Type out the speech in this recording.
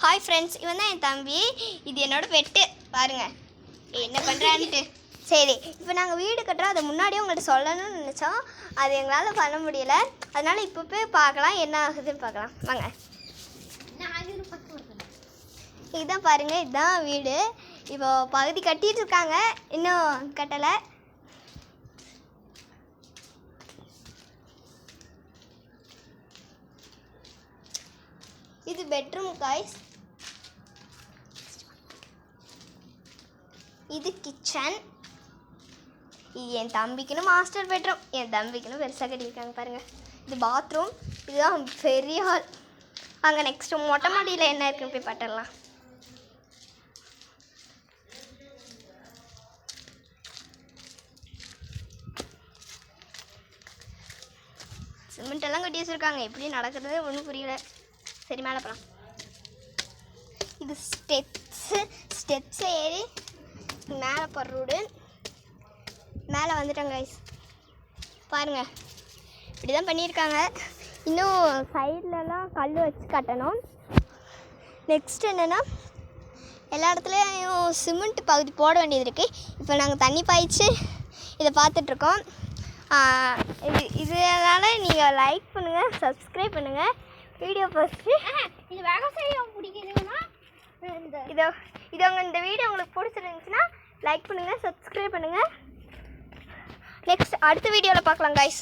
Hi friends, இவன் தான் என் தம்பி. இது என்னோட பெட்டு. பாருங்கள் என்ன பண்ணுறான்ட்டு. சரி, இப்போ நாங்கள் வீடு கட்டுறோம். அதை முன்னாடியே உங்கள்கிட்ட சொல்லணும்னு நினச்சோம். அது எங்களால் பண்ண முடியலை. அதனால் இப்போ போய் பார்க்கலாம், என்ன ஆகுதுன்னு பார்க்கலாம் வாங்க. இதுதான் பாருங்கள், இதுதான் வீடு. இப்போ பகுதி கட்டிகிட்டு இருக்காங்க, இன்னும் கட்டலை. இது பெட்ரூம் காய்ஸ். இது கிச்சன். இது என் தம்பிக்குன்னு மாஸ்டர் பெட்ரூம். என் தம்பிக்குன்னு பெருசாக கட்டியிருக்காங்க பாருங்கள். இது பாத்ரூம். இதுதான் பெரிய ஹால். அங்கே நெக்ஸ்ட்டு மொட்டை மாடியில் என்ன இருக்குன்னு போய் பார்த்துடலாம். சிமெண்டெல்லாம் கட்டி வச்சுருக்காங்க. எப்படி நடக்கிறது ஒன்றும் புரியல. சரி, மேலே போகலாம். இது ஸ்டெப்ஸ் ஏறி மேலே போகிற ரோடு. மேலே வந்துட்டோங்க கைஸ். பாருங்கள், இப்படி தான் பண்ணியிருக்காங்க. இன்னும் சைட்லலாம் கல் வச்சு கட்டணும். நெக்ஸ்ட் என்னென்னா, எல்லா இடத்துலையும் சிமெண்ட் பகுதி போட வேண்டியது இருக்குது. இப்போ நாங்கள் தண்ணி பாய்ச்சி இதை பார்த்துட்ருக்கோம். இதனால் நீங்கள் லைக் பண்ணுங்கள், சப்ஸ்கிரைப் பண்ணுங்கள். வீடியோ ஃபஸ்ட்டு இது விவசாயம் பிடிக்கிறதுனா இந்த வீடியோ உங்களுக்கு பிடிச்சிருந்துச்சுன்னா லைக் பண்ணுங்கள், சப்ஸ்கிரைப் பண்ணுங்கள். நெக்ஸ்ட் அடுத்த வீடியோவில் பார்க்கலாம் கைஸ்.